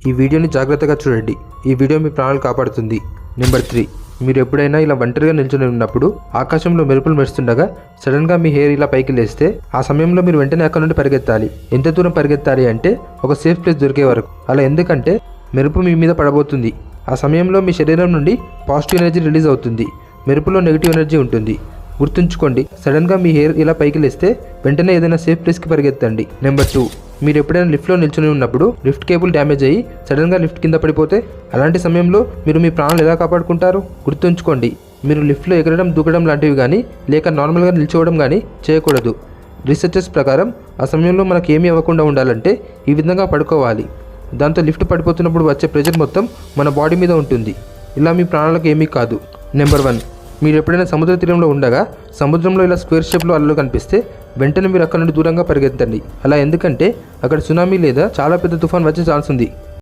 ఈ వీడియోని జాగ్రత్తగా చూడండి. ఈ వీడియో మీ ప్రాణాలు కాపాడుతుంది. నెంబర్ 3, మీరు ఎప్పుడైనా ఇలా ఒంటరిగా నిల్చొని ఉన్నప్పుడు ఆకాశంలో మెరుపులు మెరుస్తుండగా సడన్గా మీ హెయిర్ ఇలా పైకి లేస్తే ఆ సమయంలో మీరు వెంటనే అక్కడ నుండి పరిగెత్తాలి. ఎంత దూరం పరిగెత్తాలి అంటే ఒక సేఫ్ ప్లేస్ దొరికే వరకు. అలా ఎందుకంటే మెరుపు మీ మీద పడబోతుంది. ఆ సమయంలో మీ శరీరం నుండి పాజిటివ్ ఎనర్జీ రిలీజ్ అవుతుంది. మెరుపులో నెగిటివ్ ఎనర్జీ ఉంటుంది. గుర్తుంచుకోండి, సడన్గా మీ హెయిర్ ఇలా పైకి లేస్తే వెంటనే ఏదైనా సేఫ్ ప్లేస్కి పరిగెత్తండి. నెంబర్ 2, మీరు ఎప్పుడైనా లిఫ్ట్లో నిల్చొని ఉన్నప్పుడు లిఫ్ట్ కేబుల్ డ్యామేజ్ అయ్యి సడన్గా లిఫ్ట్ కింద పడిపోతే అలాంటి సమయంలో మీరు మీ ప్రాణాలు ఎలా కాపాడుకుంటారు? గుర్తుంచుకోండి, మీరు లిఫ్ట్లో ఎగరడం దూకడం లాంటివి కానీ లేక నార్మల్గా నిల్చోవడం కానీ చేయకూడదు. రీసెర్చర్స్ ప్రకారం ఆ సమయంలో మనకు ఏమీ అవ్వకుండా ఉండాలంటే ఈ విధంగా పడుకోవాలి. దాంతో లిఫ్ట్ పడిపోతున్నప్పుడు వచ్చే ప్రెషర్ మొత్తం మన బాడీ మీద ఉంటుంది. ఇలా మీ ప్రాణాలకు ఏమీ కాదు. నెంబర్ 1, మీరు ఎప్పుడైనా సముద్ర తీరంలో ఉండగా సముద్రంలో ఇలా స్క్వేర్ షేప్లో అలలు కనిపిస్తే వెంటనే మీరు అక్కడ నుండి దూరంగా పరిగెత్తండి. అలా ఎందుకంటే అక్కడ సునామీ లేదా చాలా పెద్ద తుఫాన్ వచ్చే ఛాన్స్ ఉంది.